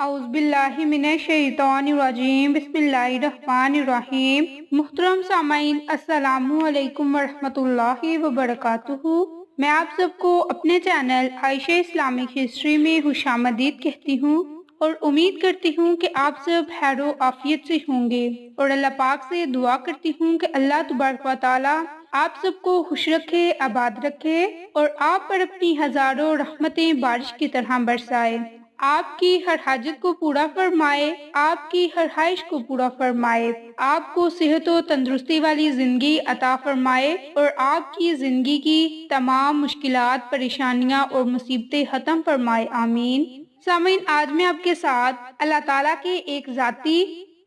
औज़ बिल्लाहि मिनश शैतानिर रजीम बिस्मिल्लाहिर रहमानिर रहीम। मुहतरम सामाईन, अस्सलामु अलैकुम वरहमतुल्लाहि वबरकातुहू। मैं आप सबको अपने चैनल आयशा इस्लामिक हिस्ट्री में खुशामदीद कहती हूँ और उम्मीद करती हूँ कि आप सब खैरो आफियत से होंगे और अल्लाह पाक से दुआ करती हूँ कि अल्लाह तबारक व तआला आप सबको खुश रखे, आबाद रखे और आप पर अपनी हजारों रहमतें बारिश की तरह बरसाए। आपकी हर हाजत को पूरा फरमाए, आपकी हर ख्वाहिश को पूरा फरमाए, आपको सेहत और तंदुरुस्ती वाली जिंदगी अता फरमाए और आपकी जिंदगी की तमाम मुश्किलात, परेशानियां और मुसीबतें खत्म फरमाए। आमीन। सामीन, आज मैं आपके साथ अल्लाह ताला के एक जाती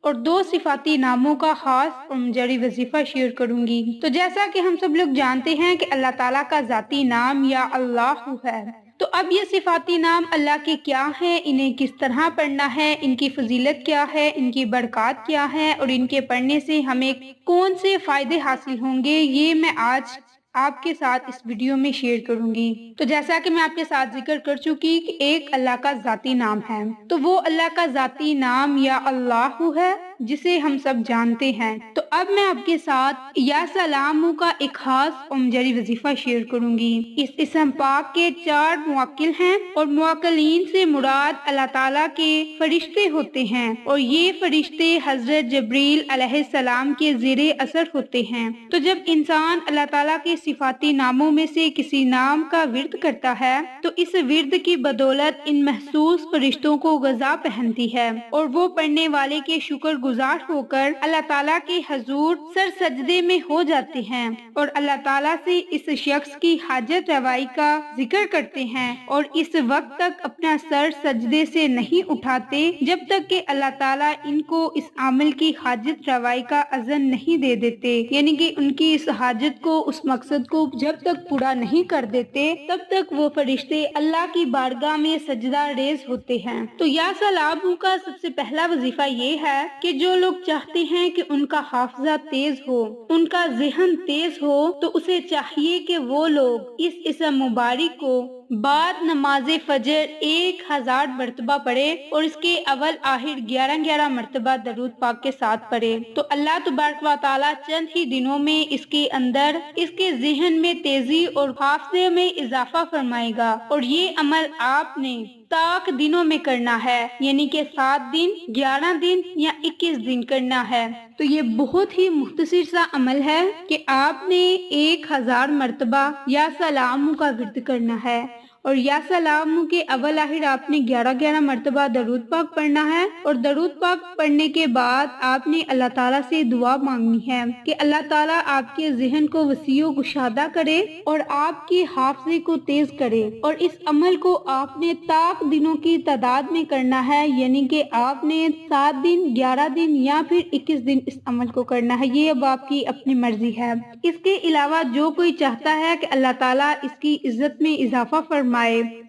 और दो सिफाती नामों का खास और मुजरी वजीफा शेयर करूंगी। तो जैसा कि हम सब लोग जानते हैं कि अल्लाह ताला का जाती नाम या अल्लाह है। तो अब ये सिफाती नाम अल्लाह के क्या हैं, इन्हें किस तरह पढ़ना है, इनकी फजीलत क्या है, इनकी बरकत क्या है और इनके पढ़ने से हमें कौन से फायदे हासिल होंगे, ये मैं आज आपके साथ इस वीडियो में शेयर करूंगी। तो जैसा कि मैं आपके साथ जिक्र कर चुकी कि एक अल्लाह का जाती नाम है, तो वो अल्लाह का जाती नाम या अल्लाह है जिसे हम सब जानते हैं। तो अब मैं आपके साथ या सलामू का एक खास और मुजरी वजीफा शेयर करूंगी। इस इस्म पाक के 4 मुवक्किल हैं और मुवक्किलीन से मुराद अल्लाह ताला के फरिश्ते होते हैं और ये फरिश्ते हजरत जबरील अलैहिस्सलाम के ज़ेरे असर होते हैं। तो जब इंसान अल्लाह ताला के सिफाती नामों में से किसी नाम का विर्द करता है तो इस विर्द की बदौलत इन महसूस फरिश्तों को गज़ा पहनती है और वो पढ़ने वाले के शुक्र गुजार होकर अल्लाह ताला के हजूर सर सजदे में हो जाते हैं और अल्लाह ताला से इस शख्स की हाजत रवाई का जिक्र करते हैं और इस वक्त तक अपना सर सजदे से नहीं उठाते जब तक कि अल्लाह ताला इनको इस आमल की हाजत रवाई का अज़न नहीं दे देते, यानी कि उनकी इस हाजत को, उस मकसद को जब तक पूरा नहीं कर देते तब तक वो फरिश्ते अल्लाह की बारगाह में सजदा रेज होते हैं। तो या सलाम का सबसे पहला वजीफा ये है कि जो लोग चाहते हैं कि उनका हाफजा तेज हो, उनका ज़हन तेज हो, तो उसे चाहिए कि वो लोग इस इस्म मुबारक को बाद नमाज फजर 1000 मरतबा पढ़े और इसके अवल आखिर 11-11 मरतबा दरूद पाक के साथ पढ़े। तो अल्लाह तबारक व तआला चंद ही दिनों में इसके अंदर, इसके ज़हन में तेजी और हाफजे में इजाफा फरमाएगा और ये अमल आपने ताक दिनों में करना है, यानी कि 7 दिन, 11 दिन या 21 दिन करना है। तो ये बहुत ही मुख्तसर सा अमल है कि आपने 1000 मरतबा या सलाम का विर्द करना है और या सलाम के अवल आखिर आपने 11-11 मरतबा दरूद पाक पढ़ना है और दरूद पाक पढ़ने के बाद आपने अल्लाह ताला से दुआ मांगनी है कि अल्लाह ताला आपके जहन को वसीओ कुशादा करे और आपकी हाफजे को तेज करे और इस अमल को आपने ताक दिनों की तादाद में करना है, यानी कि आपने 7 दिन, 11 दिन या फिर 21 दिन इस अमल को करना है। ये अब आपकी अपनी मर्जी है। इसके अलावा जो कोई चाहता है कि अल्लाह ताला इसकी इज्जत में इजाफा फरमाए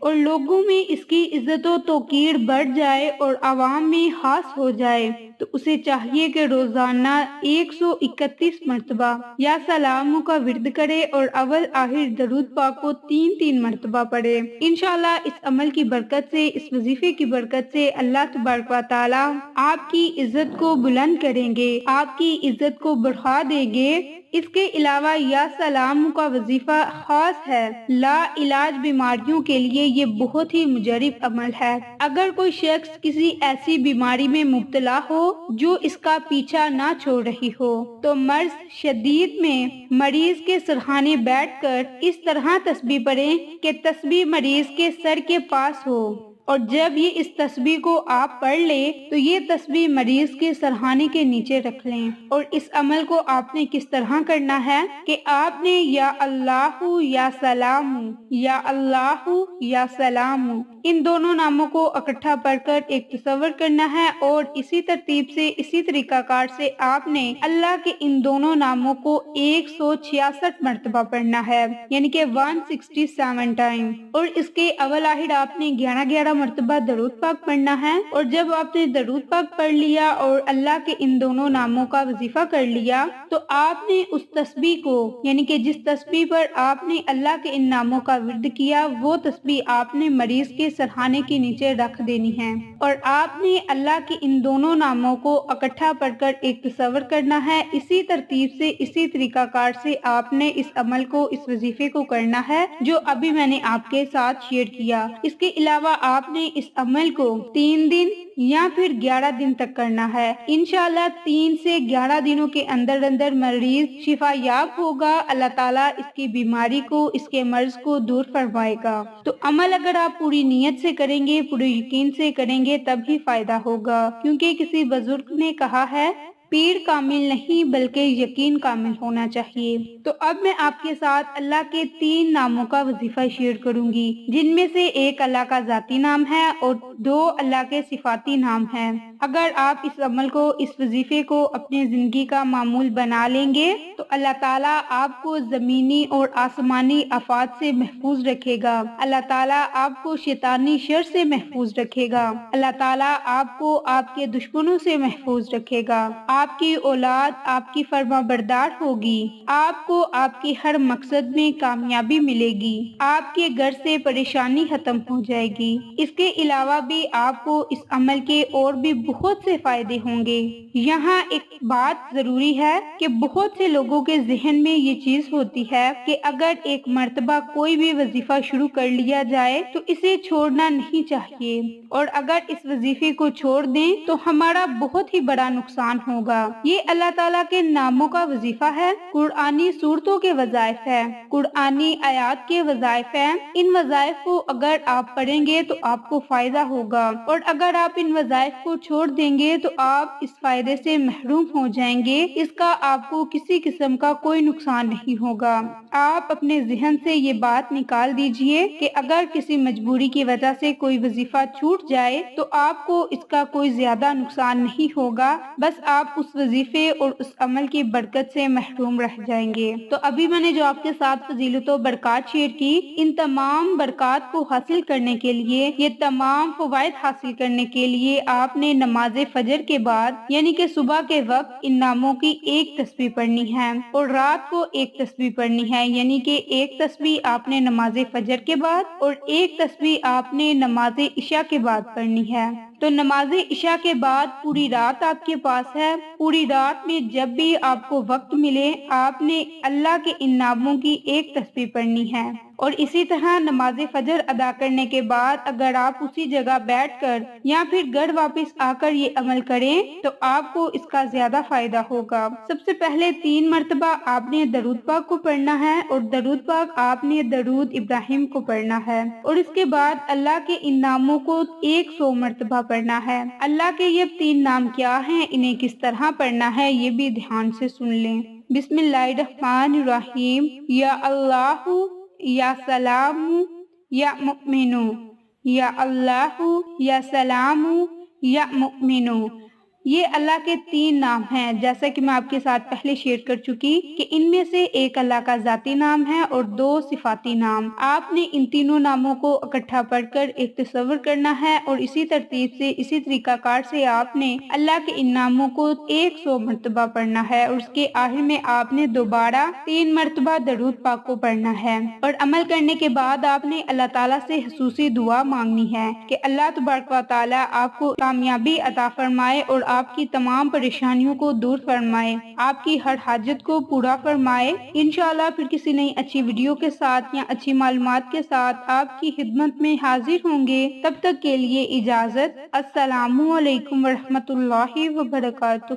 और लोगों में इसकी इज्जत व तौकीर बढ़ जाए और आवाम में खास हो जाए, तो उसे चाहिए कि रोजाना 131 मरतबा या सलाम का विर्द करे और अवल आखिर दरूद पाक को 3-3 मरतबा पढ़े। इंशाल्लाह इस अमल की बरकत से, इस वजीफे की बरकत से अल्लाह तबारक व तआला आपकी इज्जत को बुलंद करेंगे, आपकी इज्जत को बढ़ा देंगे। इसके अलावा या सलाम का वजीफा खास है ला इलाज बीमारियों के लिए, ये बहुत ही मुजरिब अमल है। अगर कोई शख्स किसी ऐसी बीमारी में मुब्तला हो जो इसका पीछा ना छोड़ रही हो, तो मर्ज शदीद में मरीज के सरहाने बैठकर इस तरह तस्बीह पढ़ें कि तस्बीह मरीज के सर के पास हो और जब ये इस तस्बीह को आप पढ़ ले तो ये तस्बीह मरीज के सरहाने के नीचे रख लें। और इस अमल को आपने किस तरह करना है कि आपने या अल्लाहु या सलामु, या अल्लाहु या सलामु, इन दोनों नामों को इकट्ठा पढ़कर एक तसव्वुर करना है और इसी तरतीब से, इसी तरीकाकार से आपने अल्लाह के इन दोनों नामों को 166 मरतबा पढ़ना है, यानी कि 167 टाइम। और इसके अवल आखिर आपने 11-11 مرتبہ درود پاک پڑھنا ہے، اور جب آپ نے درود پاک پڑھ لیا اور اللہ کے ان دونوں ناموں کا وظیفہ کر لیا تو آپ نے اس تسبیح کو، یعنی کہ جس تسبیح پر آپ نے اللہ کے ان ناموں کا ورد کیا، وہ تسبیح آپ نے مریض کے سرہانے کے نیچے رکھ دینی ہے، اور آپ نے اللہ کے ان دونوں ناموں کو اکٹھا پڑھ کر ایک تصور کرنا ہے۔ اسی ترتیب سے، اسی طریقہ کار سے آپ نے اس عمل کو، اس وظیفے کو کرنا ہے جو ابھی میں نے آپ کے ساتھ شیئر کیا۔ اس کے علاوہ آپ نے اس عمل کو 3 دن یا پھر 11 دن تک کرنا ہے۔ انشاءاللہ 3 سے 11 دنوں کے اندر مریض شفا یاب ہوگا۔ اللہ تعالیٰ اس کی بیماری کو، اس کے مرض کو دور فرمائے گا۔ تو عمل اگر آپ پوری نیت سے کریں گے، پورے یقین سے کریں گے، تب ہی فائدہ ہوگا، کیونکہ کسی بزرگ نے کہا ہے پیر کامل نہیں بلکہ یقین کامل ہونا چاہیے۔ تو اب میں آپ کے ساتھ اللہ کے 3 ناموں کا وظیفہ شیئر کروں گی، جن میں سے ایک اللہ کا ذاتی نام ہے اور 2 اللہ کے صفاتی نام ہیں۔ اگر آپ اس عمل کو، اس وظیفے کو اپنی زندگی کا معمول بنا لیں گے تو اللہ تعالیٰ آپ کو زمینی اور آسمانی آفات سے محفوظ رکھے گا۔ اللہ تعالیٰ آپ کو شیطانی شر سے محفوظ رکھے گا۔ اللہ تعالیٰ آپ کو آپ کے دشمنوں سے محفوظ رکھے گا۔ آپ کی اولاد آپ کی فرما بردار ہوگی۔ آپ کو آپ کے ہر مقصد میں کامیابی ملے گی۔ آپ کے گھر سے پریشانی ختم ہو جائے گی۔ اس کے علاوہ بھی آپ کو اس عمل کے اور بھی بہت سے فائدے ہوں گے۔ یہاں ایک بات ضروری ہے کہ بہت سے لوگوں کے ذہن میں یہ چیز ہوتی ہے کہ اگر ایک مرتبہ کوئی بھی وظیفہ شروع کر لیا جائے تو اسے چھوڑنا نہیں چاہیے، اور اگر اس وظیفے کو چھوڑ دیں تو ہمارا بہت ہی بڑا نقصان ہوگا۔ یہ اللہ تعالیٰ کے ناموں کا وظیفہ ہے، قرآنی صورتوں کے وظائف ہے، قرآنی آیات کے وظائف ہیں۔ ان وظائف کو اگر آپ پڑھیں گے تو آپ کو فائدہ ہوگا، اور اگر آپ ان وظائف کو چھوڑ دیں گے تو آپ اس فائدے سے محروم ہو جائیں گے۔ اس کا آپ کو کسی قسم کا کوئی نقصان نہیں ہوگا۔ آپ اپنے ذہن سے یہ بات نکال دیجئے کہ اگر کسی مجبوری کی وجہ سے کوئی وظیفہ چھوٹ جائے تو آپ کو اس کا کوئی زیادہ نقصان نہیں ہوگا، بس آپ اس وظیفے اور اس عمل کی برکت سے محروم رہ جائیں گے۔ تو ابھی میں نے جو آپ کے ساتھ فضیلت و برکات شیئر کی، ان تمام برکات کو حاصل کرنے کے لیے، یہ تمام فوائد حاصل کرنے کے لیے آپ نے نماز فجر کے بعد، یعنی کہ صبح کے وقت، ان ناموں کی ایک تسبیح پڑھنی ہے، اور رات کو ایک تسبیح پڑھنی ہے، یعنی کہ ایک تسبیح آپ نے نماز فجر کے بعد اور ایک تسبیح آپ نے نماز عشاء کے بعد پڑھنی ہے۔ تو نماز عشاء کے بعد پوری رات آپ کے پاس ہے، پوری رات میں جب بھی آپ کو وقت ملے آپ نے اللہ کے ان ناموں کی ایک تسبیح پڑھنی ہے، اور اسی طرح نماز فجر ادا کرنے کے بعد اگر آپ اسی جگہ بیٹھ کر یا پھر گھر واپس آ کر یہ عمل کریں تو آپ کو اس کا زیادہ فائدہ ہوگا۔ سب سے پہلے 3 مرتبہ آپ نے درود پاک کو پڑھنا ہے، اور درود پاک آپ نے درود ابراہیم کو پڑھنا ہے، اور اس کے بعد اللہ کے ان ناموں کو 100 مرتبہ پڑھنا ہے۔ اللہ کے یہ 3 نام کیا ہیں، انہیں کس طرح پڑھنا ہے، یہ بھی دھیان سے سن لیں۔ بسم اللہ الرحمن الرحیم، یا اللہ، یا سلام، یا مؤمنو، یا اللہ، یا سلام، یا مؤمنو۔ یہ اللہ کے 3 نام ہیں، جیسا کہ میں آپ کے ساتھ پہلے شیئر کر چکی کہ ان میں سے ایک اللہ کا ذاتی نام ہے اور 2 صفاتی نام۔ آپ نے ان تینوں ناموں کو اکٹھا پڑھ کر ایک تصور کرنا ہے، اور اسی ترتیب سے، اسی طریقہ کار سے آپ نے اللہ کے ان ناموں کو 100 مرتبہ پڑھنا ہے، اور اس کے آخر میں آپ نے دوبارہ 3 مرتبہ درود پاک کو پڑھنا ہے، اور عمل کرنے کے بعد آپ نے اللہ تعالیٰ سے خصوصی دعا مانگنی ہے کہ اللہ تبارک و تعالیٰ آپ کو کامیابی عطا فرمائے اور آپ کی تمام پریشانیوں کو دور فرمائے، آپ کی ہر حاجت کو پورا فرمائے۔ انشاءاللہ پھر کسی نئی اچھی ویڈیو کے ساتھ یا اچھی معلومات کے ساتھ آپ کی خدمت میں حاضر ہوں گے۔ تب تک کے لیے اجازت۔ السلام علیکم ورحمۃ اللہ وبرکاتہ۔